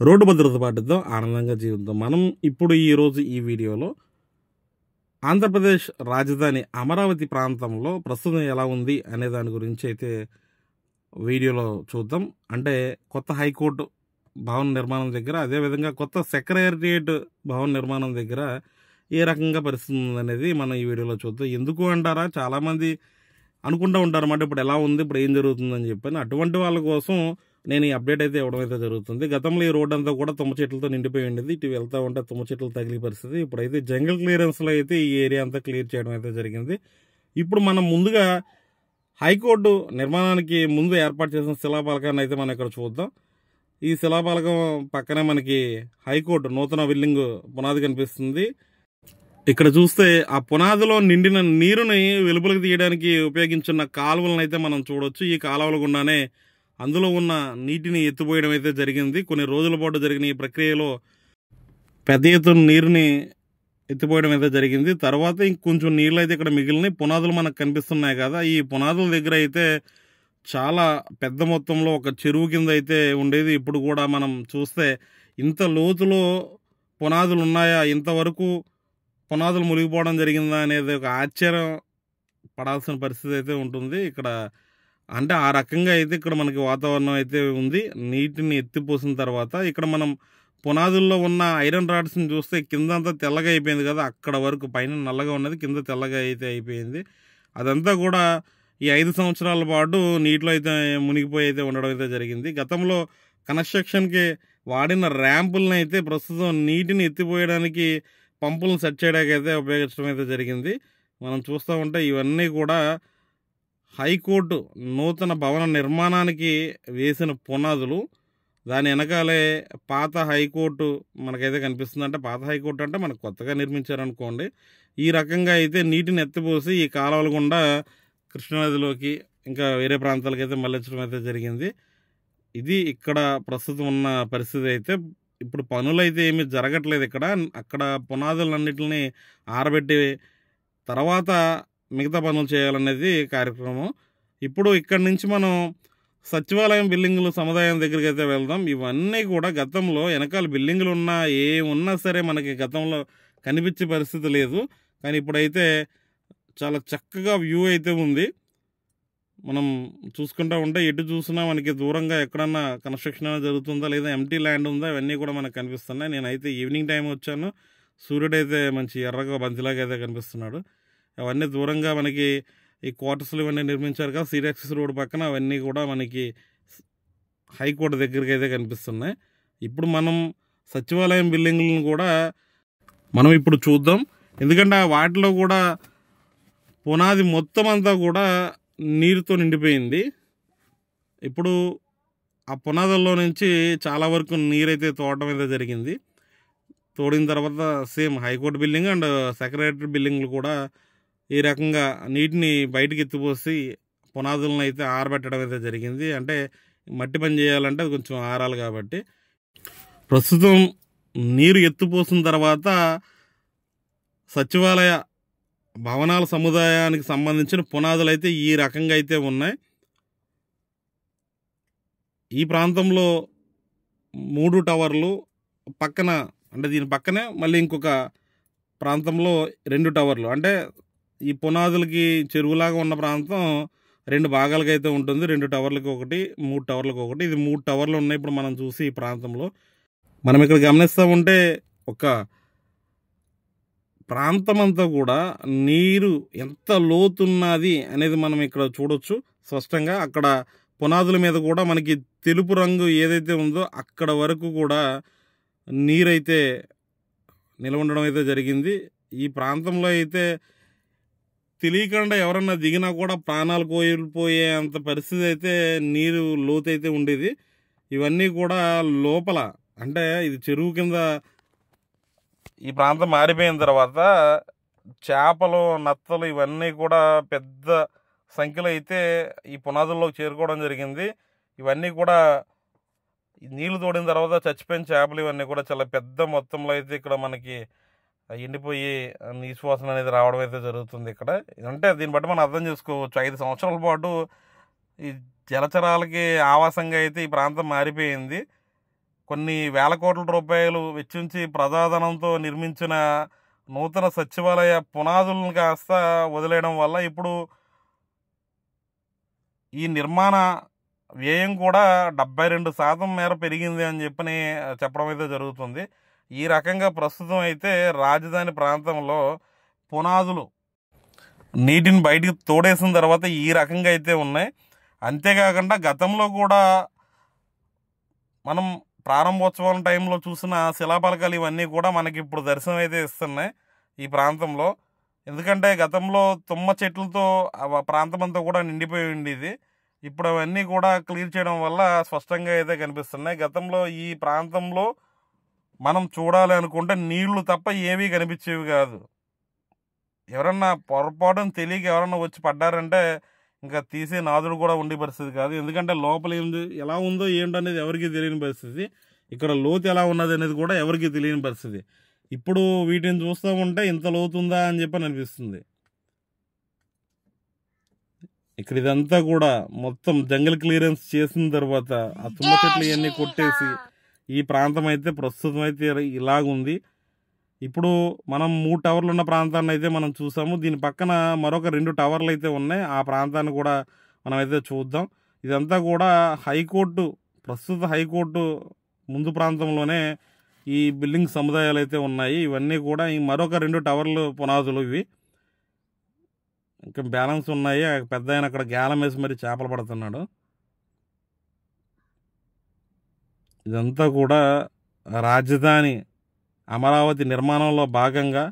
Road భద్రత పాటిద్దాం, ఆనందంగా జీవిద్దాం. మనం ఇప్పుడు ఈరోజు ఈ వీడియోలో ఆంధ్రప్రదేశ్ రాజధాని అమరావతి ప్రాంతంలో ప్రస్తుతం ఎలా ఉంది అనే దాని గురించి అయితే వీడియోలో చూద్దాం. అంటే కొత్త హైకోర్టు భవన నిర్మాణం దగ్గర, అదేవిధంగా కొత్త సెక్రటేరియట్ భవన నిర్మాణం దగ్గర ఏ రకంగా పరిస్థితి ఉందనేది మనం ఈ వీడియోలో చూద్దాం. ఎందుకు అంటారా, చాలామంది అనుకుంటూ ఉంటారు అన్నమాట ఇప్పుడు ఎలా ఉంది, ఇప్పుడు ఏం జరుగుతుందని చెప్పని. అటువంటి వాళ్ళ కోసం నేను ఈ అప్డేట్ అయితే ఇవ్వడం అయితే జరుగుతుంది. గతంలో ఈ రోడ్ అంతా కూడా తుమ్మ చెట్లతో నిండిపోయి ఉండేది. ఇటు వెళ్తూ ఉంటే తుమ్మ చెట్లు తగిలి పరిస్థితి. ఇప్పుడైతే జంగల్ క్లియరెన్స్లో అయితే ఈ ఏరియా అంతా క్లియర్ చేయడం అయితే జరిగింది. ఇప్పుడు మనం ముందుగా హైకోర్టు నిర్మాణానికి ముందు ఏర్పాటు చేసిన శిలాఫలకాన్ని అయితే మనం ఇక్కడ చూద్దాం. ఈ శిలాఫలకం పక్కనే మనకి హైకోర్టు నూతన బిల్డింగ్ పునాది కనిపిస్తుంది. ఇక్కడ చూస్తే ఆ పునాదిలో నిండిన నీరుని వెలుపలికి తీయడానికి ఉపయోగించున్న కాలువలను అయితే మనం చూడొచ్చు. ఈ కాలువల గుండానే అందులో ఉన్న నీటిని ఎత్తిపోయడం అయితే జరిగింది. కొన్ని రోజుల పాటు జరిగిన ఈ ప్రక్రియలో పెద్ద ఎత్తున నీరుని ఎత్తిపోయడం అయితే జరిగింది. తర్వాత ఇంకొంచెం నీళ్ళు అయితే ఇక్కడ మిగిలినాయి. పునాదులు మనకు కనిపిస్తున్నాయి కదా, ఈ పునాదుల దగ్గర అయితే చాలా పెద్ద మొత్తంలో ఒక చెరువు కింద అయితే ఉండేది. ఇప్పుడు కూడా మనం చూస్తే ఇంత లోతులో పునాదులు ఉన్నాయా, ఇంతవరకు పునాదులు మునిగిపోవడం జరిగిందా అనేది ఒక ఆశ్చర్యం పడాల్సిన పరిస్థితి అయితే ఉంటుంది ఇక్కడ. అంటే ఆ రకంగా అయితే ఇక్కడ మనకి వాతావరణం అయితే ఉంది. నీటిని ఎత్తిపోసిన తర్వాత ఇక్కడ మనం పునాదుల్లో ఉన్న ఐరన్ రాడ్స్ని చూస్తే కింద అంతా తెల్లగా అయిపోయింది కదా, అక్కడ వరకు పైన నల్లగా ఉన్నది, కింద తెల్లగా అయితే అయిపోయింది. అదంతా కూడా ఈ 5 సంవత్సరాల పాటు నీటిలో అయితే మునిగిపోయి అయితే ఉండడం అయితే జరిగింది. గతంలో కన్స్ట్రక్షన్కి వాడిన ర్యాంపులను అయితే ప్రస్తుతం నీటిని ఎత్తిపోయడానికి పంపులను సెట్ చేయడానికి అయితే ఉపయోగించడం అయితే జరిగింది. మనం చూస్తూ ఉంటే ఇవన్నీ కూడా హైకోర్టు నూతన భవన నిర్మాణానికి వేసిన పునాదులు. దాని వెనకాలే పాత హైకోర్టు మనకైతే కనిపిస్తుంది. అంటే పాత హైకోర్టు అంటే మనకు కొత్తగా నిర్మించారనుకోండి. ఈ రకంగా అయితే నీటిని ఎత్తిపోసి ఈ కాలువల గుండా కృష్ణానదిలోకి ఇంకా వేరే ప్రాంతాలకు అయితే మళ్లించడం అయితే జరిగింది. ఇది ఇక్కడ ప్రస్తుతం ఉన్న పరిస్థితి అయితే. ఇప్పుడు పనులు అయితే ఏమీ జరగట్లేదు ఇక్కడ. అక్కడ పునాదులన్నిటిని ఆరబెట్టి తర్వాత మిగతా పనులు చేయాలనేది కార్యక్రమం. ఇప్పుడు ఇక్కడి నుంచి మనం సచివాలయం బిల్డింగులు సముదాయం దగ్గరికి అయితే వెళ్దాం. ఇవన్నీ కూడా గతంలో వెనకాల బిల్డింగులు ఉన్నా ఏమున్నా సరే మనకి గతంలో కనిపించే పరిస్థితి లేదు. కానీ ఇప్పుడైతే చాలా చక్కగా వ్యూ అయితే ఉంది. మనం చూసుకుంటూ ఉంటే ఎటు చూసినా మనకి దూరంగా ఎక్కడన్నా కన్స్ట్రక్షన్ అనేది జరుగుతుందా లేదా ఎంటీ ల్యాండ్ ఉందా, ఇవన్నీ కూడా మనకు కనిపిస్తున్నాయి. నేనైతే ఈవినింగ్ టైం వచ్చాను. సూర్యుడు అయితే మంచి ఎర్రగా బంతిలాగా అయితే కనిపిస్తున్నాడు. అవన్నీ దూరంగా మనకి ఈ క్వార్టర్స్లు ఇవన్నీ నిర్మించారు కదా, సిరాక్సిస్ రోడ్ పక్కన అవన్నీ కూడా మనకి హైకోర్టు దగ్గరికి అయితే కనిపిస్తున్నాయి. ఇప్పుడు మనం సచివాలయం బిల్డింగ్లను కూడా మనం ఇప్పుడు చూద్దాం. ఎందుకంటే వాటిలో కూడా పునాది మొత్తం అంతా కూడా నీరుతో నిండిపోయింది. ఇప్పుడు ఆ పునాదుల్లో నుంచి చాలా వరకు నీరైతే తోడడం అయితే జరిగింది. తోడిన తర్వాత same high court building and secretary బిల్డింగ్లు కూడా ఈ రకంగా నీటిని బయటికి ఎత్తిపోసి పునాదులను అయితే ఆరబెట్టడం అయితే జరిగింది. అంటే మట్టి పని చేయాలంటే అది కొంచెం ఆరాలి కాబట్టి. ప్రస్తుతం నీరు ఎత్తిపోసిన తర్వాత సచివాలయ భవనాల సముదాయానికి సంబంధించిన పునాదులు అయితే ఈ రకంగా అయితే ఉన్నాయి. ఈ ప్రాంతంలో 3 టవర్లు పక్కన, అంటే దీని పక్కనే మళ్ళీ ఇంకొక ప్రాంతంలో 2 టవర్లు, అంటే ఈ పునాదులకి చెరువులాగా ఉన్న ప్రాంతం 2 భాగాలకు అయితే ఉంటుంది. 2 టవర్లకి ఒకటి, 3 టవర్లకు ఒకటి. ఇది 3 టవర్లు ఉన్నాయి ఇప్పుడు మనం చూసి ఈ ప్రాంతంలో. మనం ఇక్కడ గమనిస్తూ ఉంటే ఒక ప్రాంతం అంతా కూడా నీరు ఎంత లోతున్నది అనేది మనం ఇక్కడ చూడొచ్చు స్పష్టంగా. అక్కడ పునాదుల మీద కూడా మనకి తెలుపు రంగు ఏదైతే ఉందో అక్కడ వరకు కూడా నీరైతే నిలవడం అయితే జరిగింది. ఈ ప్రాంతంలో అయితే తెలియకుండా ఎవరన్నా దిగినా కూడా ప్రాణాలు కోల్పోయే అంత పరిస్థితి అయితే నీరు లోతు అయితే ఉండేది. ఇవన్నీ కూడా లోపల, అంటే ఇది చెరువు కింద ఈ ప్రాంతం మారిపోయిన తర్వాత చేపలు, నత్తలు ఇవన్నీ కూడా పెద్ద సంఖ్యలో అయితే ఈ పునాదుల్లోకి చేరుకోవడం జరిగింది. ఇవన్నీ కూడా నీళ్లు తోడిన తర్వాత చచ్చిపోయిన చేపలు ఇవన్నీ కూడా చాలా పెద్ద మొత్తంలో అయితే ఇక్కడ మనకి ఎండిపోయి నిశ్వాసన అనేది రావడం అయితే జరుగుతుంది ఇక్కడ. అంటే దీన్ని బట్టి మనం అర్థం చేసుకోవచ్చు, 5 సంవత్సరాల పాటు ఈ జలచరాలకి ఆవాసంగా అయితే ఈ ప్రాంతం మారిపోయింది. కొన్ని వేల కోట్ల రూపాయలు వెచ్చించి ప్రజాధనంతో నిర్మించిన నూతన సచివాలయ పునాదులను కాస్త వదిలేయడం వల్ల ఇప్పుడు ఈ నిర్మాణ వ్యయం కూడా 72% మేర పెరిగింది అని చెప్పడం అయితే జరుగుతుంది. ఈ రకంగా ప్రస్తుతం అయితే రాజధాని ప్రాంతంలో పునాదులు నీటిని బయటికి తోడేసిన తర్వాత ఈ రకంగా అయితే ఉన్నాయి. అంతేకాకుండా గతంలో కూడా మనం ప్రారంభోత్సవం టైంలో చూసిన శిలాపలకాలు ఇవన్నీ కూడా మనకి ఇప్పుడు దర్శనం అయితే ఇస్తున్నాయి ఈ ప్రాంతంలో. ఎందుకంటే గతంలో తుమ్మ చెట్లతో ప్రాంతం అంతా కూడా నిండిపోయి ఉండేది. ఇప్పుడు అవన్నీ కూడా క్లియర్ చేయడం వల్ల స్పష్టంగా అయితే కనిపిస్తున్నాయి. గతంలో ఈ ప్రాంతంలో మనం చూడాలి అనుకుంటే నీళ్లు తప్ప ఏమీ కనిపించేవి కాదు. ఎవరన్నా పొరపాటును తెలియక ఎవరన్నా వచ్చి పడ్డారంటే ఇంకా తీసే నాదుడు కూడా ఉండే పరిస్థితి కాదు. ఎందుకంటే లోపల ఎలా ఉందో ఏంటో అనేది ఎవరికి తెలియని పరిస్థితి, ఇక్కడ లోతు ఎలా ఉన్నది అనేది కూడా ఎవరికి తెలియని పరిస్థితి. ఇప్పుడు వీటిని చూస్తూ ఉంటే ఇంత లోతుందా అని చెప్పని అనిపిస్తుంది. ఇక్కడ ఇదంతా కూడా మొత్తం జంగల్ క్లియరెన్స్ చేసిన తర్వాత ఆ తుమ్మ చెట్లు ఇవన్నీ కొట్టేసి ఈ ప్రాంతం అయితే ప్రస్తుతం అయితే ఇలాగుంది. ఇప్పుడు మనం 3 టవర్లు ఉన్న ప్రాంతాన్ని అయితే మనం చూసాము. దీని పక్కన మరొక 2 టవర్లు అయితే ఉన్నాయి. ఆ ప్రాంతాన్ని కూడా మనం అయితే చూద్దాం. ఇదంతా కూడా హైకోర్టు, ప్రస్తుత హైకోర్టు ముందు ప్రాంతంలోనే ఈ బిల్డింగ్ సముదాయాలు అయితే ఉన్నాయి. ఇవన్నీ కూడా మరొక 2 టవర్లు పునాదులు ఇవి. ఇంకా బ్యాలెన్స్ ఉన్నాయి. పెద్ద ఆయన అక్కడ గేలం వేసి మరి చేపలు పడుతున్నాడు. ఇదంతా కూడా రాజధాని అమరావతి నిర్మాణంలో భాగంగా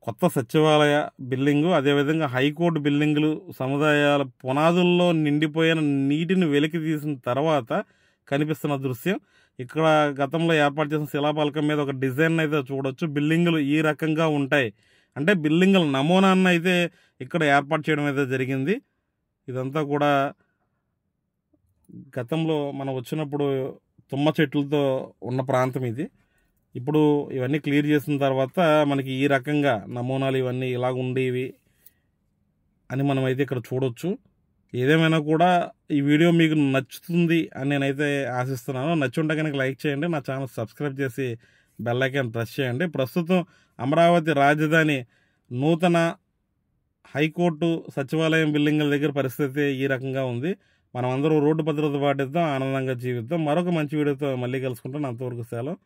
కొత్త సచివాలయ బిల్డింగు, అదేవిధంగా హైకోర్టు బిల్డింగులు సముదాయాల పునాదుల్లో నిండిపోయిన నీటిని వెలికి తీసిన తర్వాత కనిపిస్తున్న దృశ్యం. ఇక్కడ గతంలో ఏర్పాటు చేసిన శిలాపలకం మీద ఒక డిజైన్ అయితే చూడొచ్చు. బిల్డింగులు ఈ రకంగా ఉంటాయి అంటే బిల్డింగుల నమూనాన్ని అయితే ఇక్కడ ఏర్పాటు చేయడం అయితే జరిగింది. ఇదంతా కూడా గతంలో మనం వచ్చినప్పుడు తుమ్మ చెట్లతో ఉన్న ప్రాంతం ఇది. ఇప్పుడు ఇవన్నీ క్లియర్ చేసిన తర్వాత మనకి ఈ రకంగా నమూనాలు ఇవన్నీ ఇలాగ ఉండేవి అని మనం అయితే ఇక్కడ చూడొచ్చు. ఏదేమైనా కూడా ఈ వీడియో మీకు నచ్చుతుంది అని నేనైతే ఆశిస్తున్నాను. నచ్చుంటే కనుక లైక్ చేయండి, నా ఛానల్ సబ్స్క్రైబ్ చేసి బెల్ ఐకాన్ ప్రెస్ చేయండి. ప్రస్తుతం అమరావతి రాజధాని నూతన హైకోర్టు సచివాలయం బిల్డింగుల దగ్గర పరిస్థితి ఈ రకంగా ఉంది. మనం అందరూ రోడ్డు భద్రత పాటిద్దాం, ఆనందంగా జీవిద్దాం. మరొక మంచి వీడియోతో మళ్ళీ కలుసుకుంటాం. అంతవరకు సెలవు.